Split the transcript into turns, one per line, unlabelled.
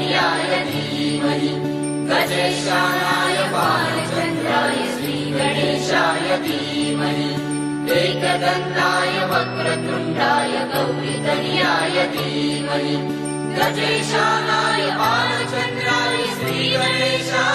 गौरीतनयाय धीमहि गजेशानाय बालचन्द्राय श्रीगणेशाय धीमहि एकदन्ताय वक्रतुण्डाय गौरीतनयाय धीमहि गजेशानाय बालचन्द्राय श्रीगणेशाय